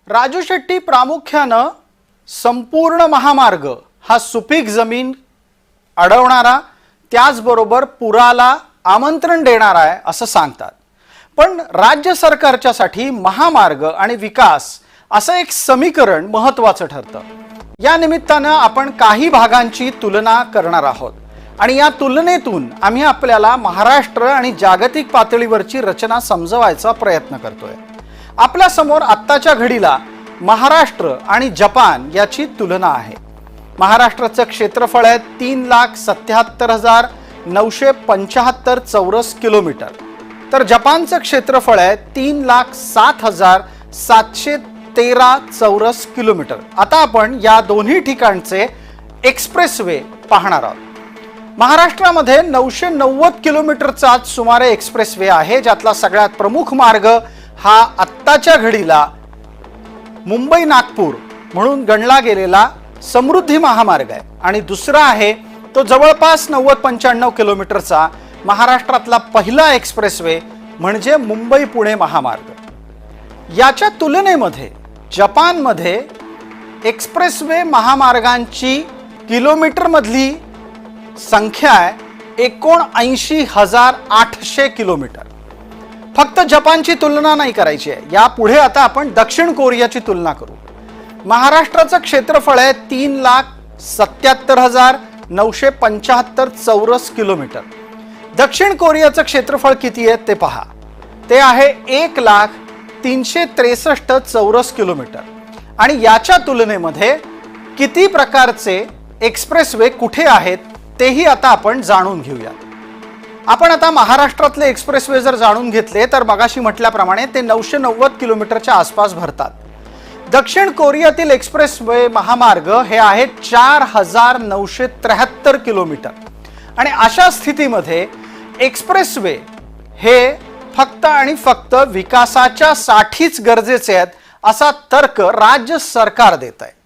राजू शेट्टी प्रामुख्याने संपूर्ण महामार्ग हा सुपीक जमीन अडवणारा त्याचबरोबर पुराला आमंत्रण देणारा आहे असं सांगतात। पण राज्य सरकारच्यासाठी महामार्ग आणि विकास असं एक समीकरण महत्त्वाचं ठरतं। या निमित्तानं आपण काही भागांची तुलना करणार आहोत आणि या तुलनेतून आम्ही आपल्याला महाराष्ट्र आणि जागतिक पातळीवरची रचना समजवायचा प्रयत्न करतोय। आपल्या समोर आत्ताच्या घडीला महाराष्ट्र आणि जपान याची तुलना आहे। महाराष्ट्राचं क्षेत्रफळ आहे 3,77,975 चौरस किलोमीटर, तर जपानचं क्षेत्रफळ आहे 3,07,713 चौरस किलोमीटर। आता आपण या दोन्ही ठिकाणचे एक्सप्रेसवे पाहणार आहोत। महाराष्ट्रामध्ये 990 किलोमीटरचा सुमारे एक्सप्रेसवे आहे, ज्यातला सगळ्यात प्रमुख मार्ग हा आत्ताच्या घडीला मुंबई नागपूर म्हणून गणला गेलेला समृद्धी महामार्ग आहे आणि दुसरा आहे तो जवळपास 90-95 किलोमीटरचा महाराष्ट्रातला पहिला एक्सप्रेसवे म्हणजे मुंबई पुणे महामार्ग। याच्या तुलनेमध्ये जपानमध्ये एक्सप्रेसवे महामार्गांची किलोमीटर मधली संख्या आहे 79,800 किलोमीटर। फक्त जपानची तुलना नाही करायची आहे, यापुढे आता आपण दक्षिण कोरियाची तुलना करू। महाराष्ट्राचं क्षेत्रफळ आहे 3,77,975 चौरस किलोमीटर। दक्षिण कोरियाचं क्षेत्रफळ किती आहे ते पहा, ते आहे 1,03,63 चौरस किलोमीटर। आणि याच्या तुलनेमध्ये किती प्रकारचे एक्सप्रेसवे कुठे आहेत तेही आता आपण जाणून घेऊया। आपण आता महाराष्ट्रातले एक्सप्रेसवे जर जाणून घेतले तर मगाशी म्हटल्याप्रमाणे ते 990 किलोमीटरच्या आसपास भरतात। दक्षिण कोरियातील एक्सप्रेसवे महामार्ग हे आहेत 4,973 किलोमीटर। आणि अशा स्थितीमध्ये एक्सप्रेसवे हे फक्त आणि फक्त विकासाच्या साठीच गरजेचे आहेत असा तर्क राज्य सरकार देत आहे।